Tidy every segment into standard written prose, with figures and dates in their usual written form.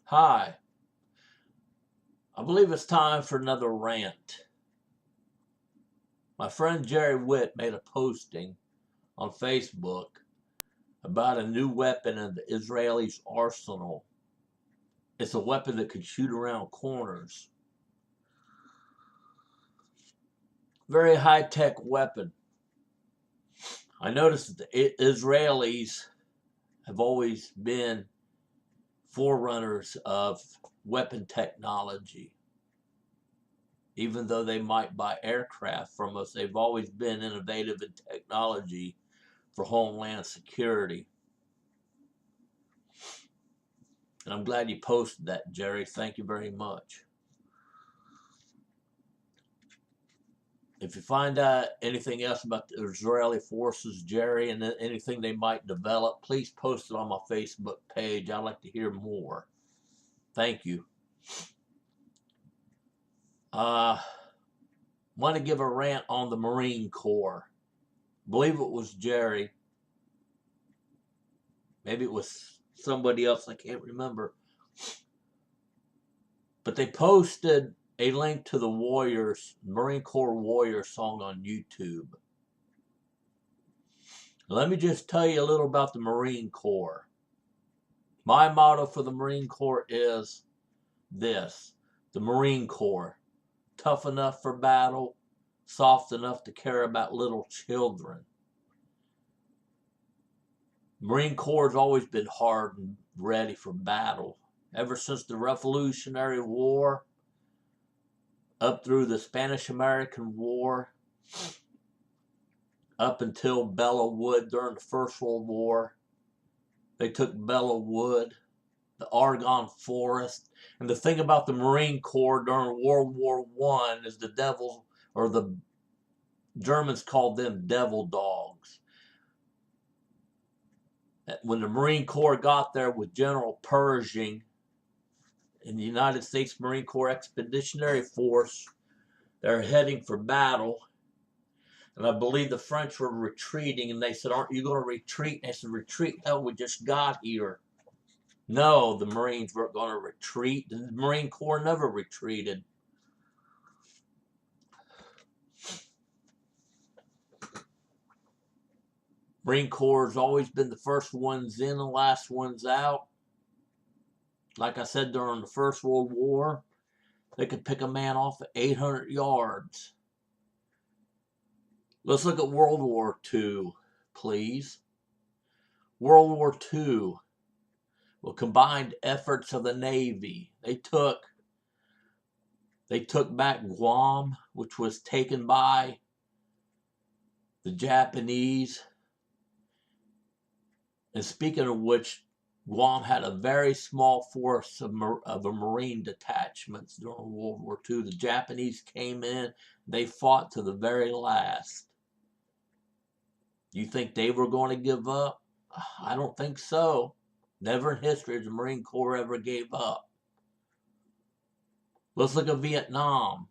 Hi, I believe it's time for another rant. My friend Jerry Witt made a posting on Facebook about a new weapon in the Israelis' arsenal. It's a weapon that can shoot around corners. Very high-tech weapon. I noticed that the Israelis have always been forerunners of weapon technology. Even though they might buy aircraft from us, they've always been innovative in technology for homeland security. And I'm glad you posted that, Jerry. Thank you very much. If you find out anything else about the Israeli forces, Jerry, and anything they might develop, please post it on my Facebook page. I'd like to hear more. Thank you. Want to give a rant on the Marine Corps. I believe it was Jerry. Maybe it was somebody else. I can't remember. But they posted a link to the Marine Corps Warrior song on YouTube. Let me just tell you a little about the Marine Corps. My motto for the Marine Corps is this: the Marine Corps, tough enough for battle, soft enough to care about little children. Marine Corps has always been hard and ready for battle. Ever since the Revolutionary War, up through the Spanish-American War, up until Belleau Wood during the First World War. They took Belleau Wood, the Argonne Forest. And the thing about the Marine Corps during World War I is the Germans called them devil dogs. When the Marine Corps got there with General Pershing in the United States Marine Corps Expeditionary Force, they're heading for battle. And I believe the French were retreating, and they said, "Aren't you going to retreat?" And they said, "Retreat? Hell, we just got here." No, the Marines weren't going to retreat. The Marine Corps never retreated. Marine Corps has always been the first ones in and last ones out. Like I said, during the First World War, they could pick a man off at 800 yards. Let's look at World War II, please. World War II, well, combined efforts of the Navy. They took back Guam, which was taken by the Japanese. And speaking of which, Guam had a very small force of Marine detachments during World War II. The Japanese came in, they fought to the very last. You think they were going to give up? I don't think so. Never in history has the Marine Corps ever gave up. Let's look at Vietnam.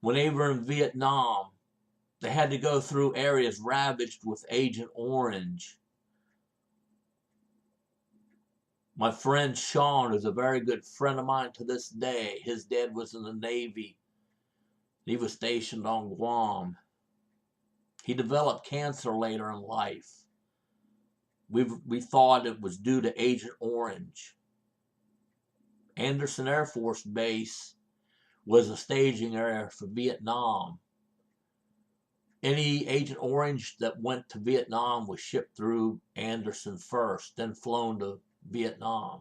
When they were in Vietnam, they had to go through areas ravaged with Agent Orange. My friend Sean is a very good friend of mine to this day. His dad was in the Navy. He was stationed on Guam. He developed cancer later in life. We thought it was due to Agent Orange. Anderson Air Force Base was a staging area for Vietnam. Any Agent Orange that went to Vietnam was shipped through Anderson first, then flown to Vietnam.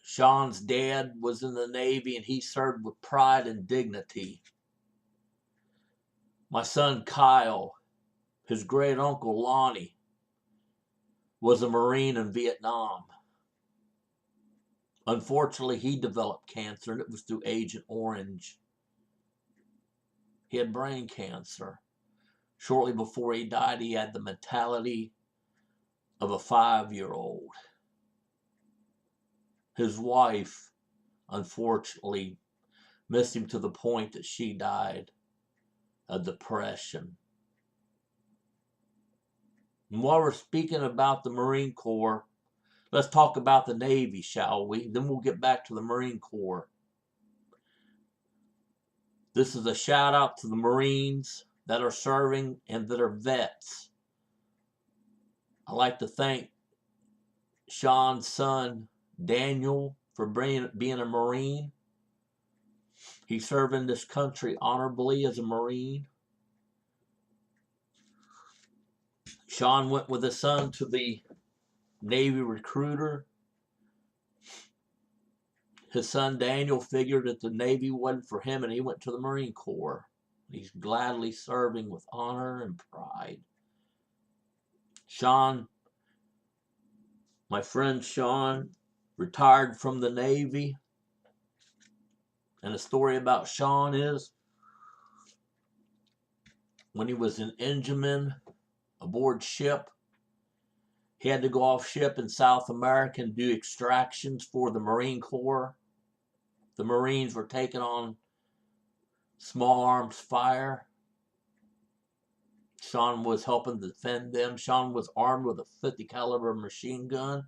Sean's dad was in the Navy, and he served with pride and dignity. My son Kyle, his great uncle Lonnie, was a Marine in Vietnam. Unfortunately, he developed cancer, and it was through Agent Orange. He had brain cancer. Shortly before he died, he had the mentality of a 5-year-old. His wife, unfortunately, missed him to the point that she died of depression. And while we're speaking about the Marine Corps, let's talk about the Navy, shall we? Then we'll get back to the Marine Corps. This is a shout out to the Marines that are serving and that are vets. I'd like to thank Sean's son, Daniel, for being a Marine. He served in this country honorably as a Marine. Sean went with his son to the Navy recruiter. His son Daniel figured that the Navy wasn't for him and he went to the Marine Corps. He's gladly serving with honor and pride. Sean, my friend Sean, retired from the Navy. And the story about Sean is when he was an engineman aboard ship, he had to go off ship in South America and do extractions for the Marine Corps. The Marines were taking on small arms fire. Sean was helping defend them. Sean was armed with a 50 caliber machine gun.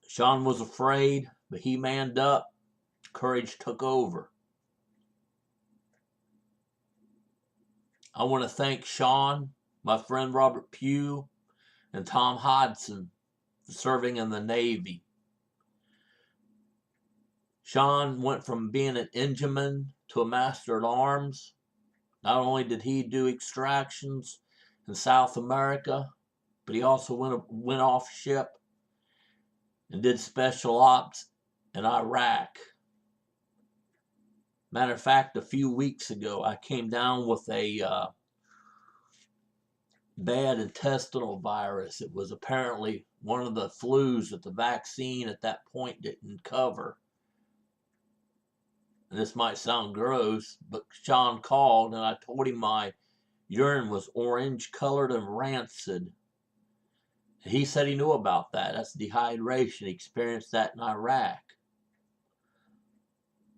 Sean was afraid, but he manned up. Courage took over. I want to thank Sean, my friend Robert Pugh, and Tom Hodson for serving in the Navy. Sean went from being an engineman to a master at arms. Not only did he do extractions in South America, but he also went off ship and did special ops in Iraq. Matter of fact, a few weeks ago, I came down with a bad intestinal virus. It was apparently one of the flus that the vaccine at that point didn't cover. And this might sound gross, but Sean called and I told him my urine was orange colored and rancid. He said he knew about that. That's dehydration. He experienced that in Iraq.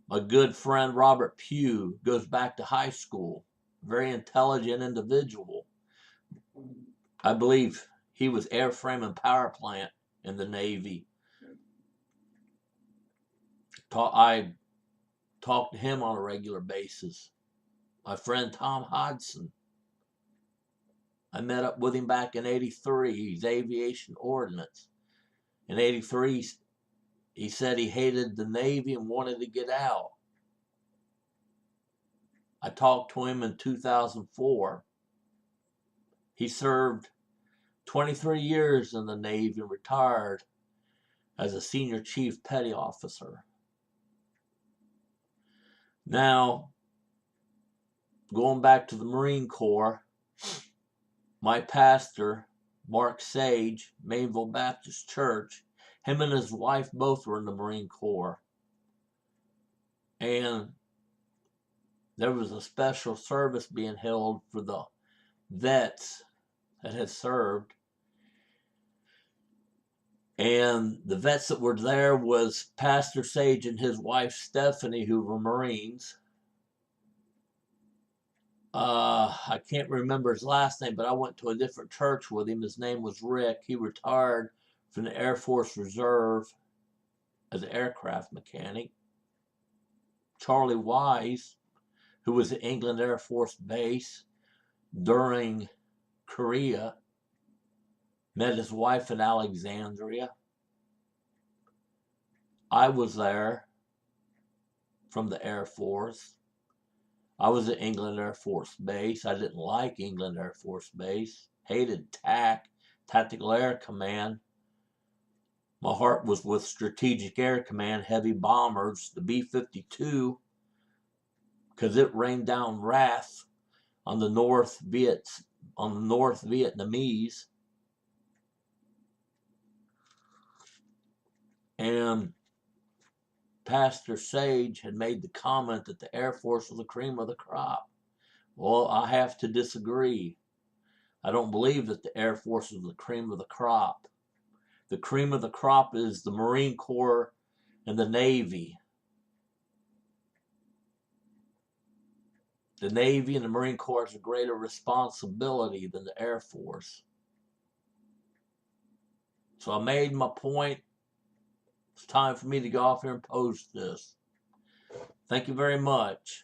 My good friend Robert Pugh goes back to high school. Very intelligent individual. I believe he was airframe and power plant in the Navy. I talk to him on a regular basis. My friend Tom Hodson, I met up with him back in '83. He's aviation ordnance. In '83, he said he hated the Navy and wanted to get out. I talked to him in 2004. He served 23 years in the Navy and retired as a senior chief petty officer. Now, going back to the Marine Corps, my pastor, Mark Sage, Mainville Baptist Church, him and his wife both were in the Marine Corps. And there was a special service being held for the vets that had served. And the vets that were there was Pastor Sage and his wife Stephanie, who were Marines. I can't remember his last name, but I went to a different church with him. His name was Rick. He retired from the Air Force Reserve as an aircraft mechanic. Charlie Wise, who was at England Air Force Base during Korea, met his wife in Alexandria. I was there from the Air Force. I was at England Air Force Base. I didn't like England Air Force Base. Hated TAC, Tactical Air Command. My heart was with Strategic Air Command, heavy bombers, the B-52, because it rained down wrath on the North Vietnamese. And Pastor Sage had made the comment that the Air Force was the cream of the crop. Well, I have to disagree. I don't believe that the Air Force is the cream of the crop. The cream of the crop is the Marine Corps and the Navy. the Navy and the Marine Corps has a greater responsibility than the Air Force. So I made my point. It's time for me to go off here and post this. Thank you very much.